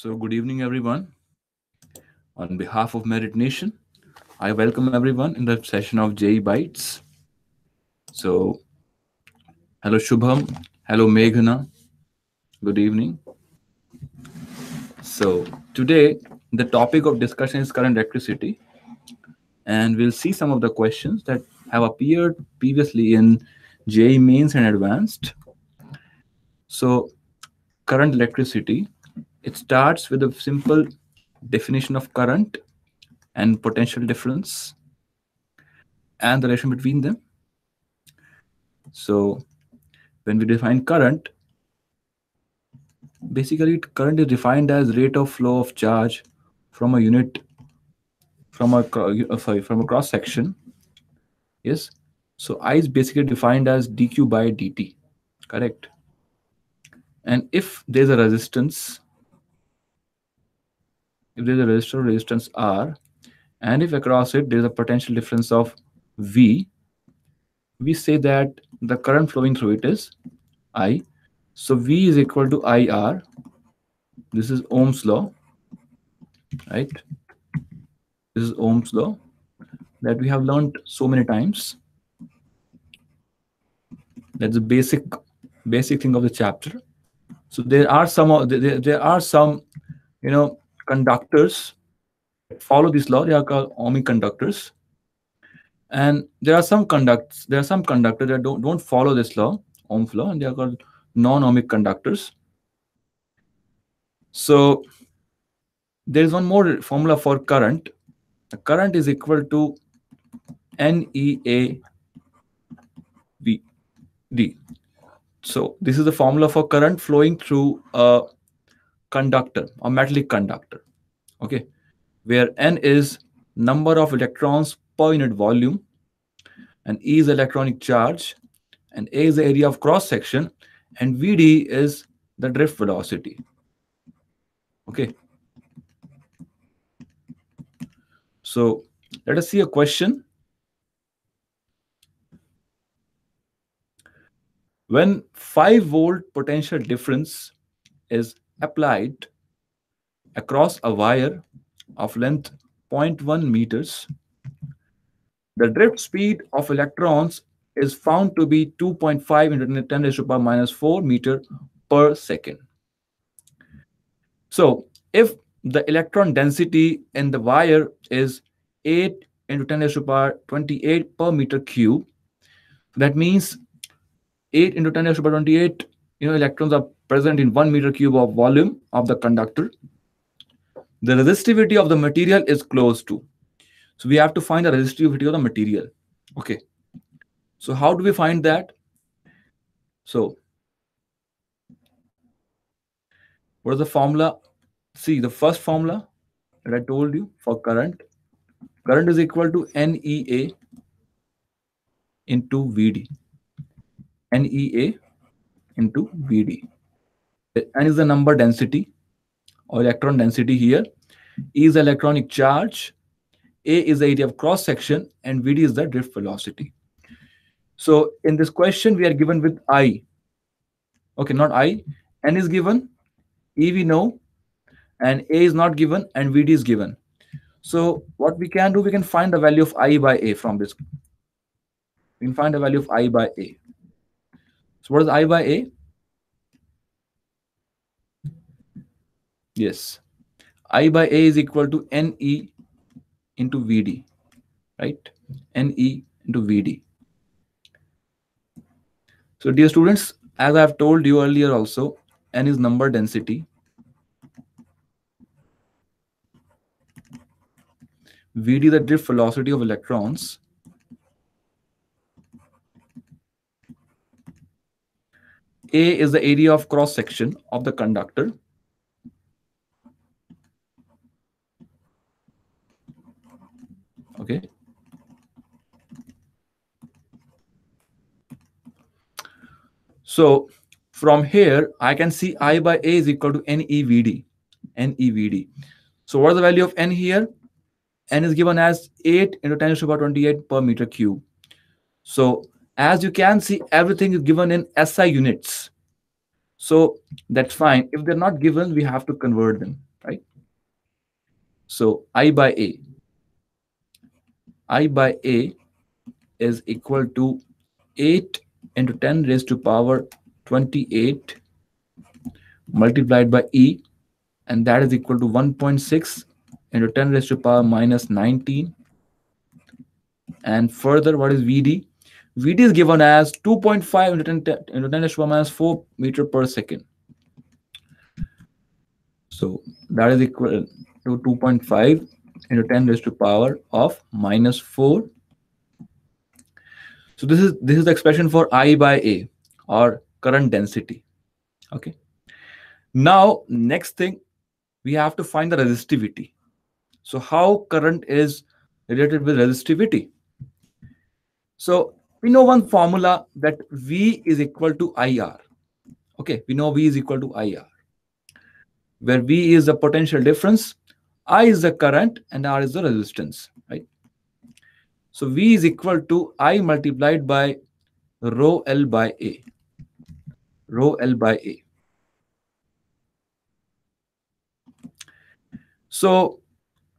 So, good evening, everyone. On behalf of Meritnation, I welcome everyone in the session of JEE Bytes. So, hello Shubham, hello Meghana, good evening. So, today the topic of discussion is current electricity, and we'll see some of the questions that have appeared previously in JEE Mains and Advanced. So, current electricity, it starts with a simple definition of current and potential difference and the relation between them. So when we define current, basically current is defined as rate of flow of charge from a unit from a cross section. Yes. So I is basically defined as dq by dt. Correct. And if there's a resistance, if there's a resistance R, and if across it there's a potential difference of V, we say that the current flowing through it is I. So V is equal to IR. This is Ohm's law, right? This is Ohm's law that we have learned so many times. That's the basic thing of the chapter. So there are some conductors that follow this law. They are called ohmic conductors, and there are some conductors that don't follow this law, Ohm's law, and they are called non-ohmic conductors. So there is one more formula for current. The current is equal to NEA VD. So this is the formula for current flowing through a conductor or metallic conductor. Okay, where N is number of electrons per unit volume, and E is electronic charge, and A is the area of cross section, and VD is the drift velocity. Okay. So let us see a question. When 5-volt potential difference is applied across a wire of length 0.1 meters, the drift speed of electrons is found to be 2.5 into 10 raised to the power minus 4 meter per second. So if the electron density in the wire is 8 into 10 raised to the power 28 per meter cube, that means 8 into 10 raised to the power 28 electrons are present in 1 meter cube of volume of the conductor. The resistivity of the material is close to. So we have to find the resistivity of the material. Okay. So how do we find that? So what is the formula? See, the first formula that I told you for current. Current is equal to NEA into VD. NEA into VD. N is the number density or electron density here. E is the electronic charge. A is the area of cross section, and VD is the drift velocity. So in this question, we are given with I. Okay, not I. N is given, E we know, and A is not given, and VD is given. So what we can do, we can find the value of I by A from this. We can find the value of I by A. So what is I by A? Yes. I by A is equal to NE into VD, right? NE into VD. So dear students, as I have told you earlier also, N is number density. VD the drift velocity of electrons. A is the area of cross section of the conductor. Okay. So from here, I can see I by A is equal to NEVD. NEVD. So what is the value of N here? N is given as 8 into 10 to the power 28 per meter cube. So as you can see, everything is given in SI units. So that's fine. If they're not given, we have to convert them. So I by A is equal to 8 into 10 raised to power 28 multiplied by E, and that is equal to 1.6 into 10 raised to power minus 19. And further, what is VD? VD is given as 2.5 into 10 raised to power minus 4 meter per second. So that is equal to 2.5 into 10 raised to power of minus 4. So this is the expression for I by A, or current density. Okay. Now next thing, we have to find the resistivity. So how current is related with resistivity? So we know one formula, that V is equal to IR. Okay, we know V is equal to IR, where V is the potential difference, I is the current, and R is the resistance, right? So V is equal to I multiplied by rho L by A. Rho L by A. So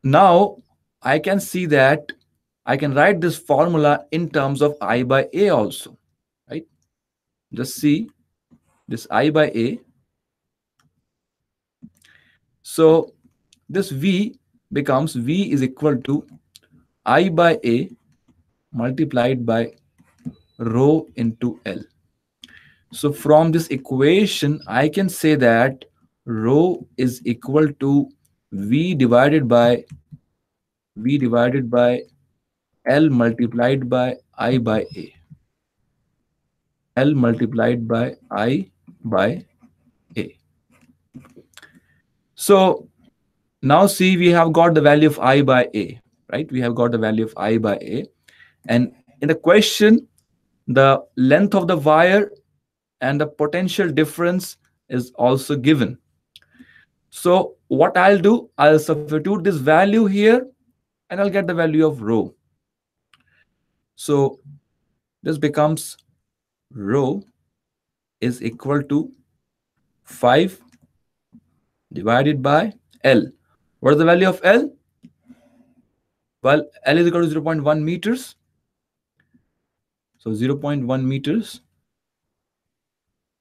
now I can see that I can write this formula in terms of I by A also, right? Just see this I by A. So this V becomes V is equal to I by A multiplied by rho into L. So from this equation, I can say that rho is equal to V divided by L multiplied by I by A. L multiplied by I by A. So now see, we have got the value of I by A, right? We have got the value of I by A. And in the question, the length of the wire and the potential difference is also given. So what I'll do, I'll substitute this value here, and I'll get the value of rho. So this becomes rho is equal to 5 divided by L. What is the value of L? Well, L is equal to 0.1 meters. So 0.1 meters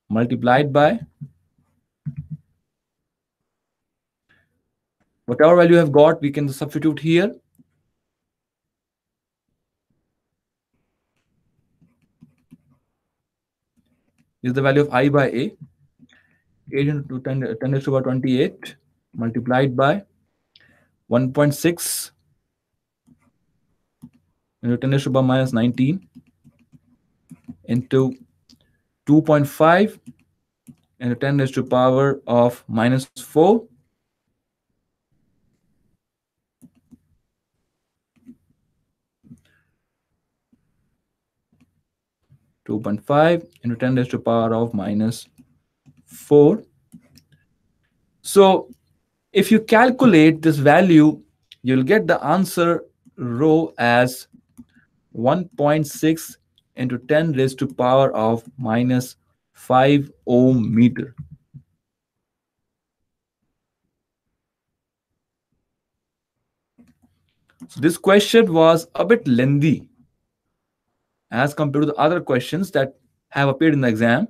multiplied by whatever value you have got, we can substitute here. This is the value of I by A. 8 into 10 raised to the power 28 multiplied by 1.6 into 10 raised to the power minus 19 into 2.5 into 10 raised to the power of minus 4 2.5 into 10 raised to the power of minus 4. So if you calculate this value, you'll get the answer rho as 1.6 into 10 raised to the power of minus 5 ohm meter. So this question was a bit lengthy as compared to the other questions that have appeared in the exam.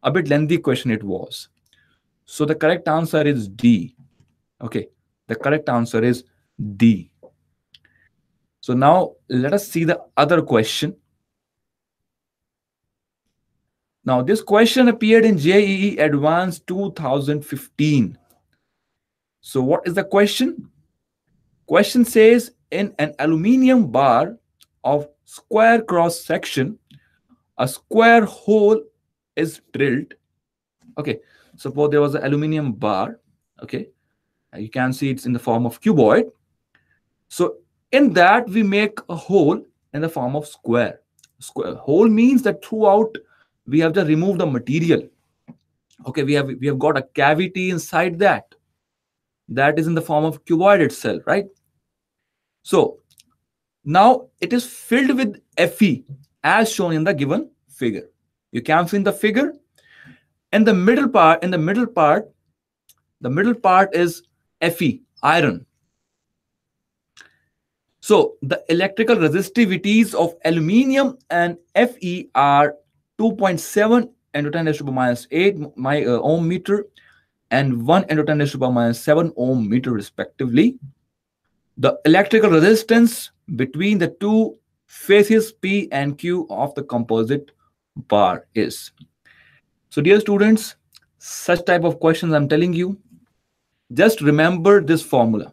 A bit lengthy question it was. So the correct answer is D. Okay, the correct answer is D. So now let us see the other question. Now this question appeared in JEE Advanced 2015. So what is the question? Question says, in an aluminium bar of square cross section, a square hole is drilled. Okay, suppose there was an aluminium bar. Okay, you can see it's in the form of cuboid. So in that we make a hole in the form of square. Square hole means that throughout we have to remove the material. Okay, we have got a cavity inside that. That is in the form of cuboid itself, right? So now it is filled with Fe as shown in the given figure. You can see in the figure. And the middle part is Fe, iron. So the electrical resistivities of aluminium and Fe are 2.7 into 10 raised to the power minus 8 ohm meter and 1 into 10 raised to the power minus 7 ohm meter respectively. The electrical resistance between the two faces P and Q of the composite bar is. So dear students, such type of questions I'm telling you, just remember this formula.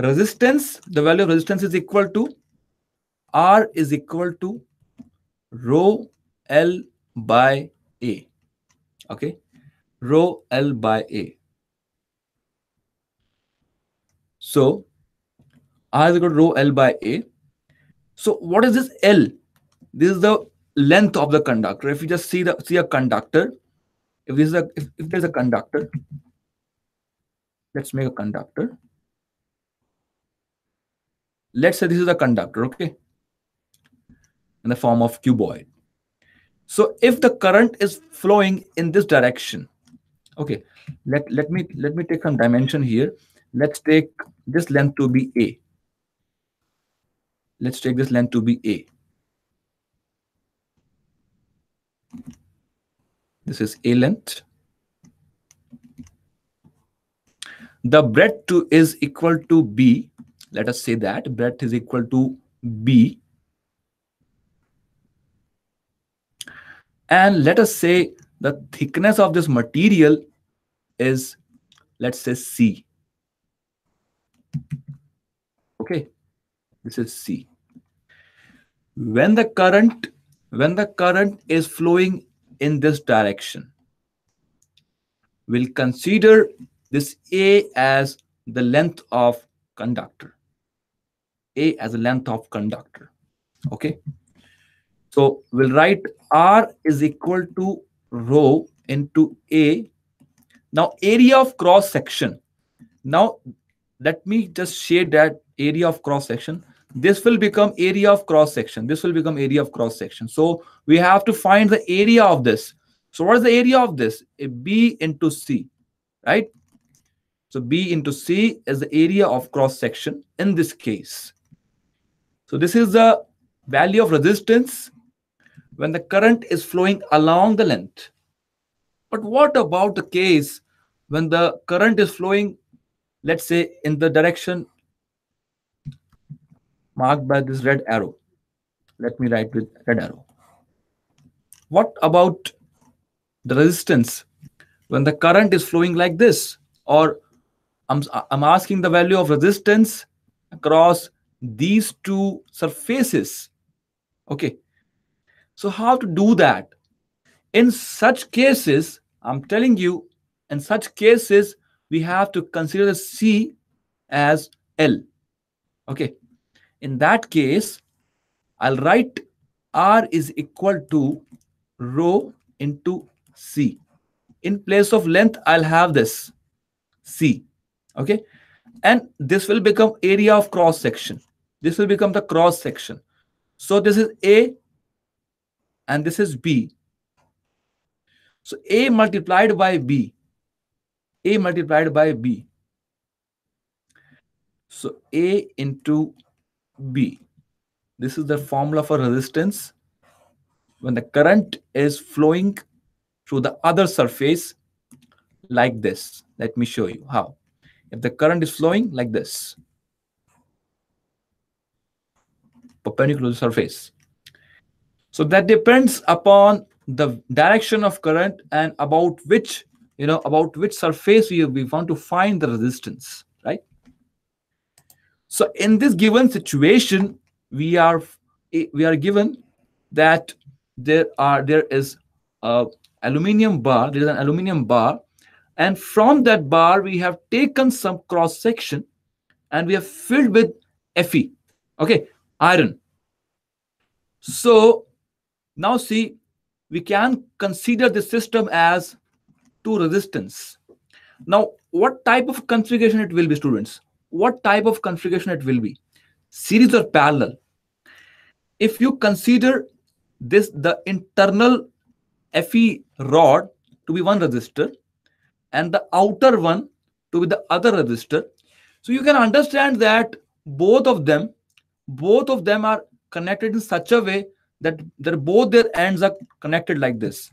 Resistance, the value of resistance is equal to R is equal to rho L by A. Okay, rho L by A. So R is equal to rho L by A. So what is this L? This is the length of the conductor. If you just see a conductor, if there's a conductor, let's make a conductor. Let's say this is a conductor, okay, in the form of cuboid. So if the current is flowing in this direction, okay, let me take some dimension here. Let's take this length to be A. Let's take this length to be A. This is A length. The breadth to is equal to B. Let us say that breadth is equal to B. And let us say the thickness of this material is, let's say, C. Okay, this is C. When the current is flowing in this direction, we'll consider this A as the length of conductor. A as the length of conductor. Okay. So we'll write R is equal to rho into A. Now area of cross section. Now let me just shade that area of cross section. This will become area of cross section. This will become area of cross section. So we have to find the area of this. So what is the area of this? A B into C, right? So B into C is the area of cross section in this case. So this is the value of resistance when the current is flowing along the length. But what about the case when the current is flowing, let's say, in the direction marked by this red arrow? Let me write with red arrow. What about the resistance when the current is flowing like this? Or I'm asking the value of resistance across these two surfaces. Okay. So how to do that? In such cases, I'm telling you, in such cases, we have to consider the C as L. Okay. In that case, I'll write R is equal to rho into C. In place of length, I'll have this C. Okay. And this will become area of cross section. This will become the cross section. So this is A and this is B. So A multiplied by B. A multiplied by B. So A into B. This is the formula for resistance when the current is flowing through the other surface like this. Let me show you how. If the current is flowing like this, perpendicular to the surface. So that depends upon the direction of current and about which surface we want to find the resistance, right? So in this given situation, we are given that there is a aluminium bar. There is an aluminium bar, and from that bar we have taken some cross section, and we have filled with Fe. Okay, iron. So now see, we can consider the system as two resistance. Now, what type of configuration it will be, students? What type of configuration it will be? Series or parallel? If you consider this, the internal Fe rod to be one resistor and the outer one to be the other resistor, so you can understand that both of them both of them are connected in such a way that both their ends are connected like this,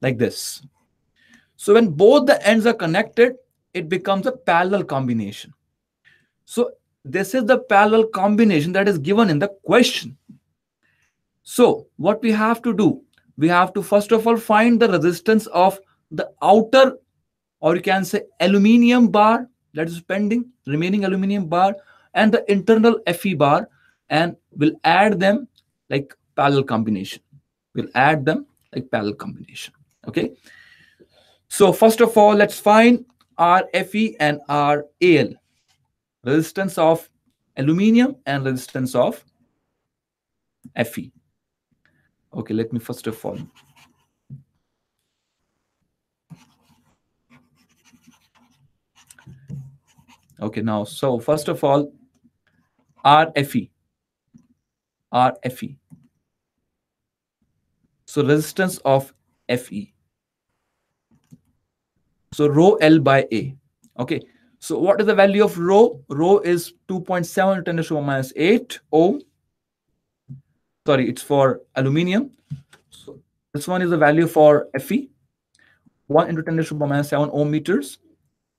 like this. So when both the ends are connected, it becomes a parallel combination. So this is the parallel combination that is given in the question. So what we have to do, we have to first of all find the resistance of the outer, or you can say aluminium bar that is pending, remaining aluminium bar, and the internal Fe bar, and we'll add them like parallel combination. We'll add them like parallel combination. Okay. So first of all, let's find Rfe and Ral, resistance of aluminium and resistance of Fe. Okay, let me first of all. Okay, now, so first of all, Rfe. Rfe. So resistance of Fe. So rho L by A. Okay. So what is the value of rho? Rho is 2.7 10 to the power minus 8 ohm. Sorry, it's for aluminium. So this one is the value for Fe. 1 into 10 raised to the power minus 7 ohm meters.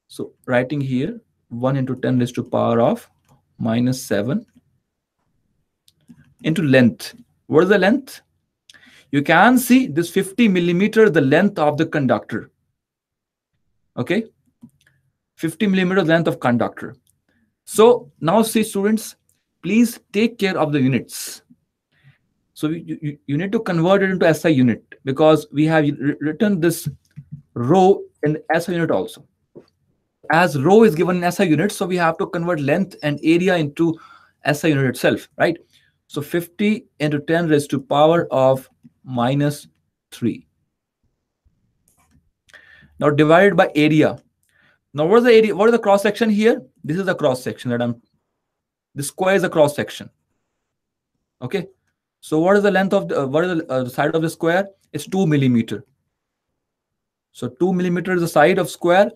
So writing here 1 into 10 raised to the power of minus 7 into length. What is the length? You can see this 50 millimeter, the length of the conductor. Okay, 50 millimeter length of conductor. So now see students, please take care of the units. So you need to convert it into SI unit, because we have written this rho in SI unit also. As rho is given in SI unit, so we have to convert length and area into SI unit itself, right? So 50 into 10 raised to power of minus 3. Now divided by area. Now what is the area? What is the cross section here? This is the cross section that this square is a cross section. Okay. So what is the length of the, what is the side of the square? It's 2 millimeter. So 2 millimeter is the side of square.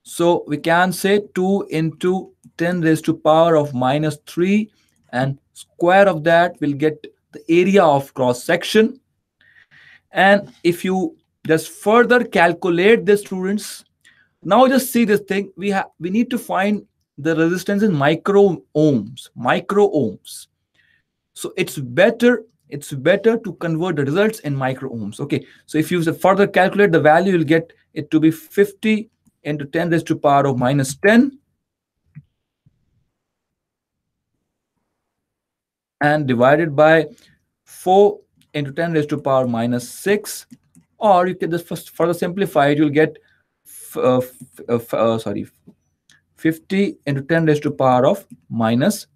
So we can say 2 into 10 raised to power of minus 3, and square of that will get the area of cross section. And if you just further calculate the students, now just see this thing, we need to find the resistance in micro ohms. So it's better to convert the results in micro ohms. Okay, so if you further calculate the value, you'll get it to be 50 into 10 raised to power of minus 10 and divided by 4 into 10 raised to power minus 6, or you can just further simplify it, you'll get 50 into 10 raised to power of minus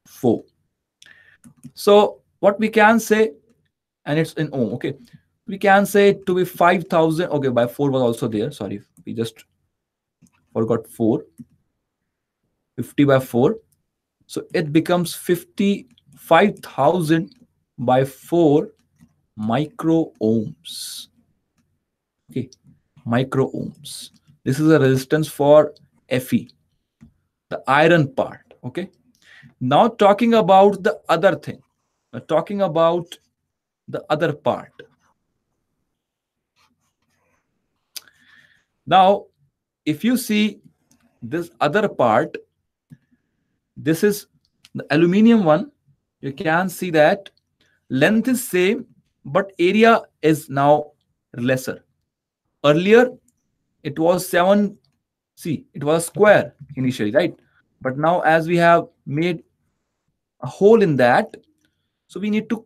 4. So what we can say, and it's in ohm, okay, we can say it to be 5,000. Okay, by 4 was also there, sorry, we just forgot 4. 50 by 4, so it becomes 55,000 by 4 micro ohms. Okay, micro ohms. This is a resistance for Fe, the iron part. Okay, now talking about the other thing, talking about the other part. Now if you see this other part, this is the aluminium one. You can see that length is same, but area is now lesser. Earlier it was 7. See, it was square initially, right? But now as we have made a hole in that, so we need to,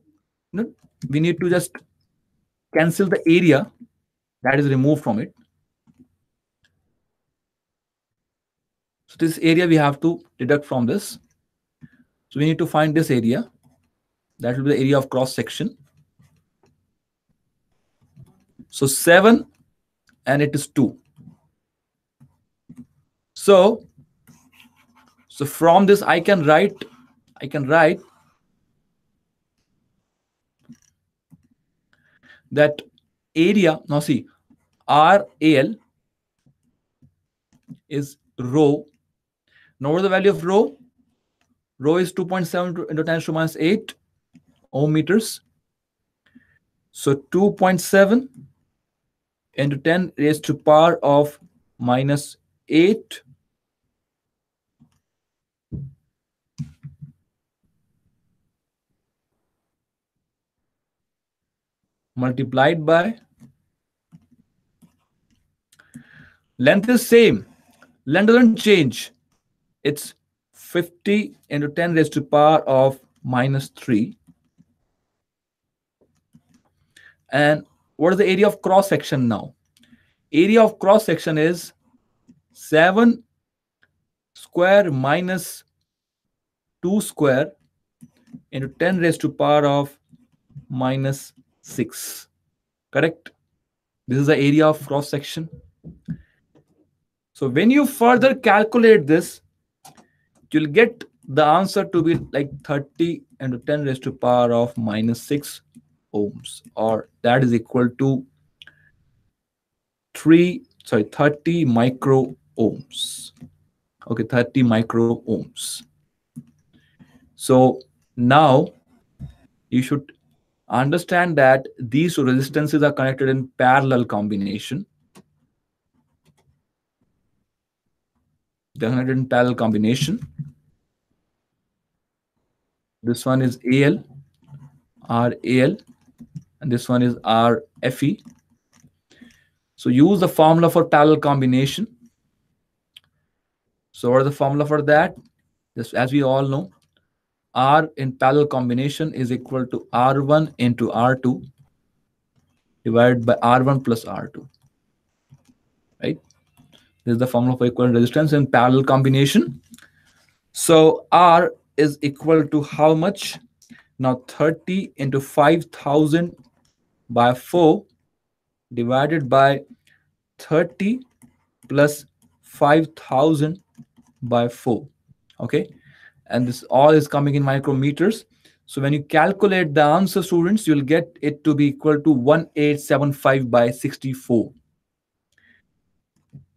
we need to just cancel the area that is removed from it. So this area we have to deduct from this. So we need to find this area. That will be the area of cross section. So 7 and it is 2. So from this I can write that area. Now see, RAL is rho. Now what is the value of rho? Rho is 2.7 into 10 to minus 8 ohm meters. So 2.7 into 10 raised to power of minus 8 multiplied by length is same. Length doesn't change. It's 50 into 10 raised to power of minus 3. And what is the area of cross section now? Area of cross section is 7 square minus 2 square into 10 raised to power of minus 6. Correct? This is the area of cross section. So when you further calculate this, you'll get the answer to be like 30 into 10 raised to power of minus 6 ohms, or that is equal to 30 micro ohms. Okay, 30 micro ohms. So now you should understand that these two resistances are connected in parallel combination. They're connected in parallel combination. This one is AL, RAL, and this one is RFE. So use the formula for parallel combination. So what is the formula for that? Just as we all know, R in parallel combination is equal to R1 into R2 divided by R1 plus R2. Right? This is the formula for equivalent resistance in parallel combination. So R is equal to how much? Now 30 into 5000 by 4 divided by 30 plus 5000 by 4. Okay, and this all is coming in micrometers. So when you calculate the answer, students, you'll get it to be equal to 1875 by 64.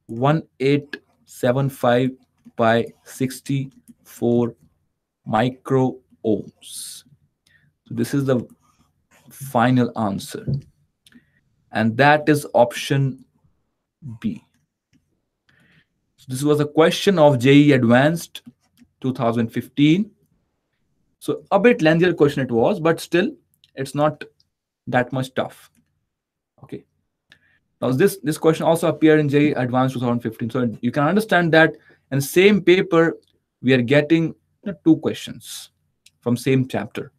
1875 by 64 micro ohms. So this is the final answer, and that is option B. So this was a question of JEE Advanced 2015. So a bit lengthier question it was, but still it's not that much tough. Okay. Now this question also appeared in JEE Advanced 2015. So you can understand that in same paper we are getting two questions from same chapter.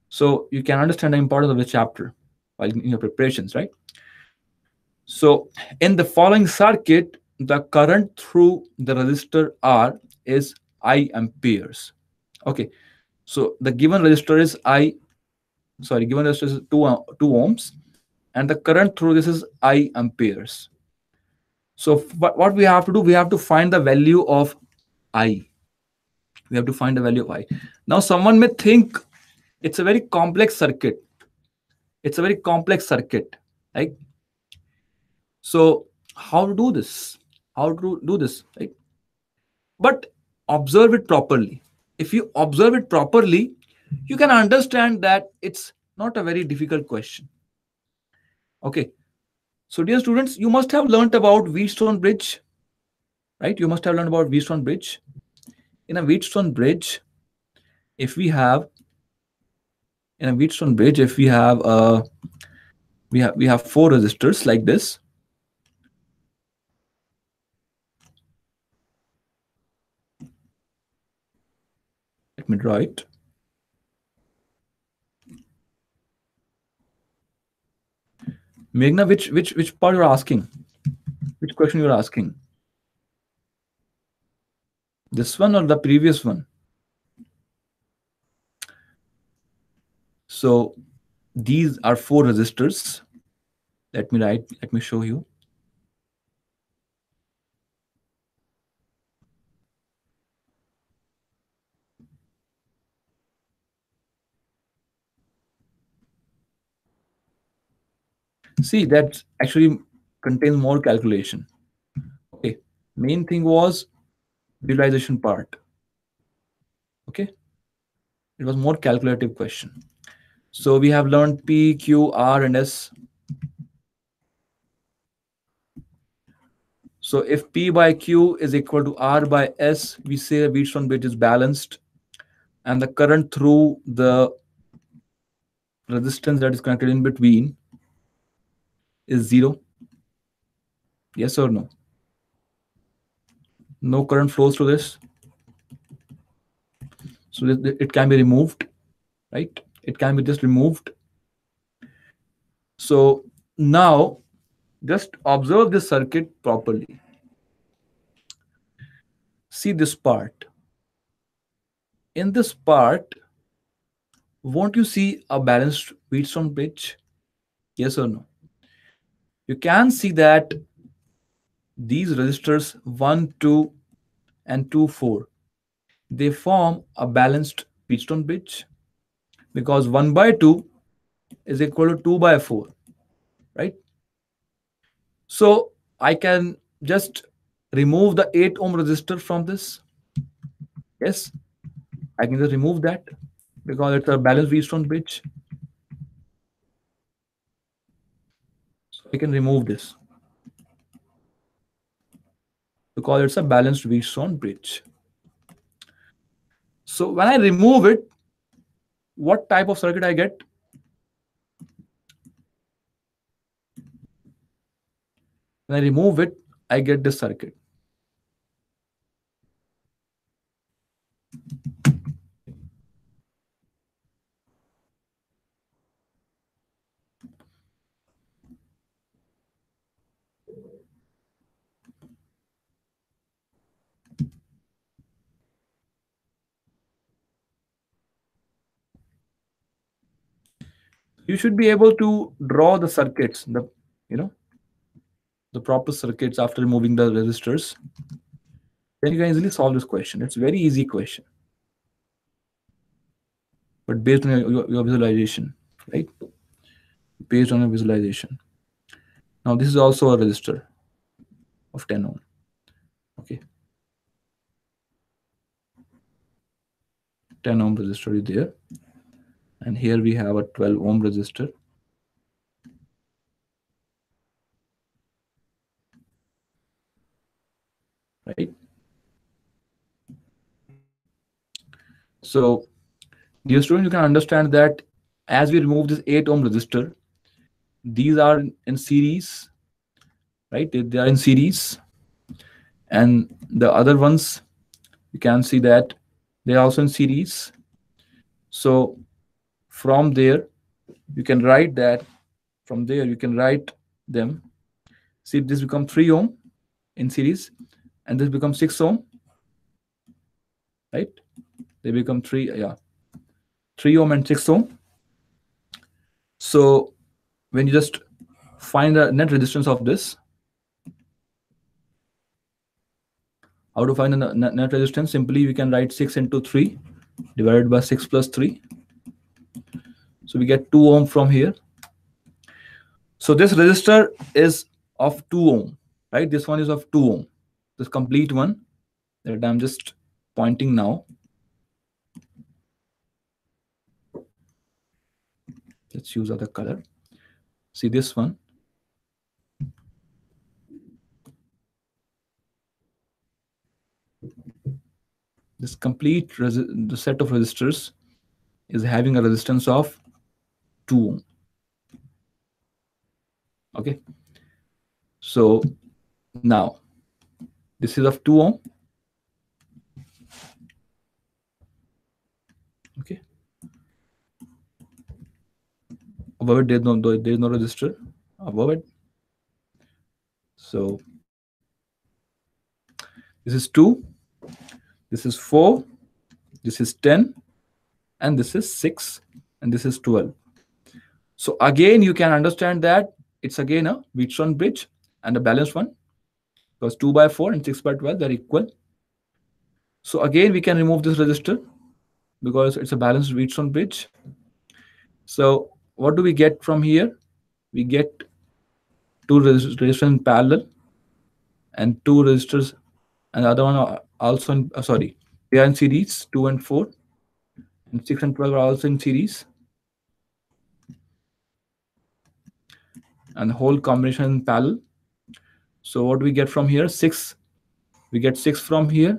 So you can understand the importance of the chapter while in your preparations, right? So in the following circuit, the current through the resistor R is I amperes. Okay. So the given resistor is given resistor is 2 ohms, and the current through this is I amperes. So what we have to do, we have to find the value of I. We have to find the value of I. Now someone may think it's a very complex circuit. It's a very complex circuit, right? So how to do this? How to do this, right? But observe it properly. If you observe it properly, you can understand that it's not a very difficult question. Okay. So dear students, you must have learned about Wheatstone bridge, right? You must have learned about Wheatstone bridge. In a Wheatstone bridge, if we have we have 4 resistors like this. Let me draw it. Meghna, which part you're asking? Which question you're asking? This one or the previous one? So these are 4 resistors. Let me show you. See, that actually contains more calculation. Okay. Main thing was visualization part. Okay, it was more calculative question. So we have learned P, Q, R, and S. So if P by Q is equal to R by S, we say the Wheatstone bridge is balanced, and the current through the resistance that is connected in between is zero. Yes or no? No current flows through this. So it can be removed, right? It can be just removed. So now just observe this circuit properly. See this part. In this part, won't you see a balanced Wheatstone bridge? Yes or no? You can see that these resistors 1, 2, and 2, 4, they form a balanced Wheatstone bridge because 1 by 2 is equal to 2 by 4, right? So I can just remove the 8 ohm resistor from this. Yes, I can just remove that because it's a balanced Wheatstone bridge. So I can remove this because it's a balanced Wheatstone bridge. So when I remove it, what type of circuit I get? When I remove it, I get this circuit. You should be able to draw the circuits, you know, the proper circuits after removing the resistors. Then you can easily solve this question. It's a very easy question, but based on your visualization, right? Based on your visualization. Now this is also a resistor of 10 ohm. Okay, 10 ohm resistor is there, and here we have a 12 ohm resistor. Right. So, dear student, you can understand that as we remove this 8 ohm resistor, these are in series, right? They are in series, and the other ones you can see that they are also in series. So from there you can write that, from there you can write them. See, this become 3 ohm in series, and this becomes 6 ohm, right? They become 3 ohm and 6 ohm. So when you just find the net resistance of this, how to find the net resistance? Simply we can write 6 into 3 divided by 6 plus 3. So we get 2 ohm from here. So this resistor is of 2 ohm, right? This one is of 2 ohm. This complete one that I'm just pointing now. Let's use other color. See this one. This complete the set of resistors is having a resistance of 2 ohm. Okay. So now this is of 2 ohm. Okay. Above it, there is no resistor above it. So this is 2, this is 4, this is 10, and this is 6, and this is 12. So again, you can understand that it's again a Wheatstone bridge and a balanced one, because 2 by 4 and 6 by 12, they're equal. So again, we can remove this resistor because it's a balanced Wheatstone bridge. So what do we get from here? We get two resistors in parallel and two resistors and the other one also in, sorry, they are in series 2 and 4, and 6 and 12 are also in series, and the whole combination in parallel. So what we get from here? 6. We get 6 from here,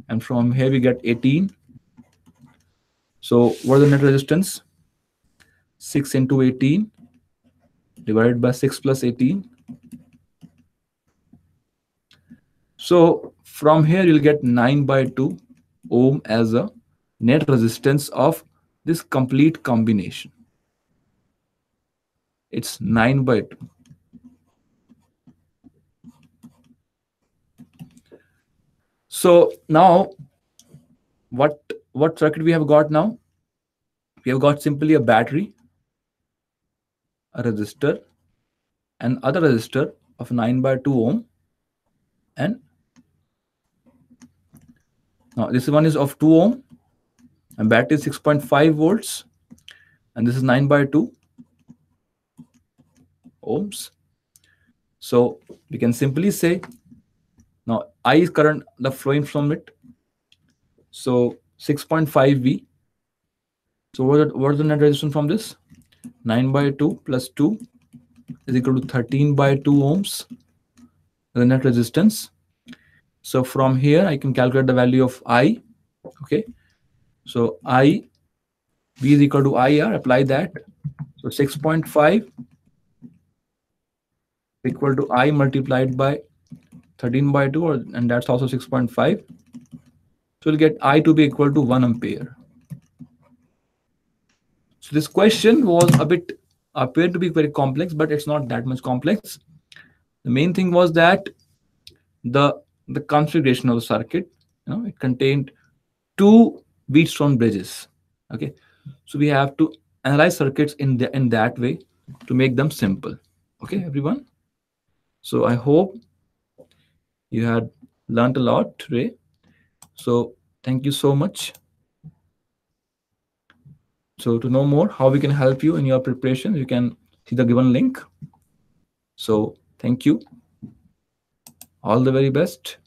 and from here we get 18. So what is the net resistance? 6 into 18 divided by 6 plus 18. So from here you'll get 9 by 2 ohm as a net resistance of this complete combination. It's 9 by 2. So now what circuit we have got now? We have got simply a battery, a resistor, and other resistor of 9 by 2 ohm, and now this one is of 2 ohm, and battery is 6.5 volts, and this is 9 by 2 ohms. So we can simply say now I is current the flowing from it. So 6.5 V. So what is the net resistance from this? 9 by 2 plus 2 is equal to 13 by 2 ohms, the net resistance. So from here I can calculate the value of I. Okay, so I V is equal to IR, apply that. So 6.5 equal to I multiplied by 13 by 2, and that's also 6.5. So we'll get I to be equal to 1 ampere. So this question was a bit appeared to be very complex, but it's not that much complex. The main thing was that the configuration of the circuit, it contained 2 Wheatstone bridges. Okay, so we have to analyze circuits in that way to make them simple. Okay, everyone. So I hope you had learned a lot today. So thank you so much. So to know more how we can help you in your preparation, you can see the given link. So thank you. All the very best.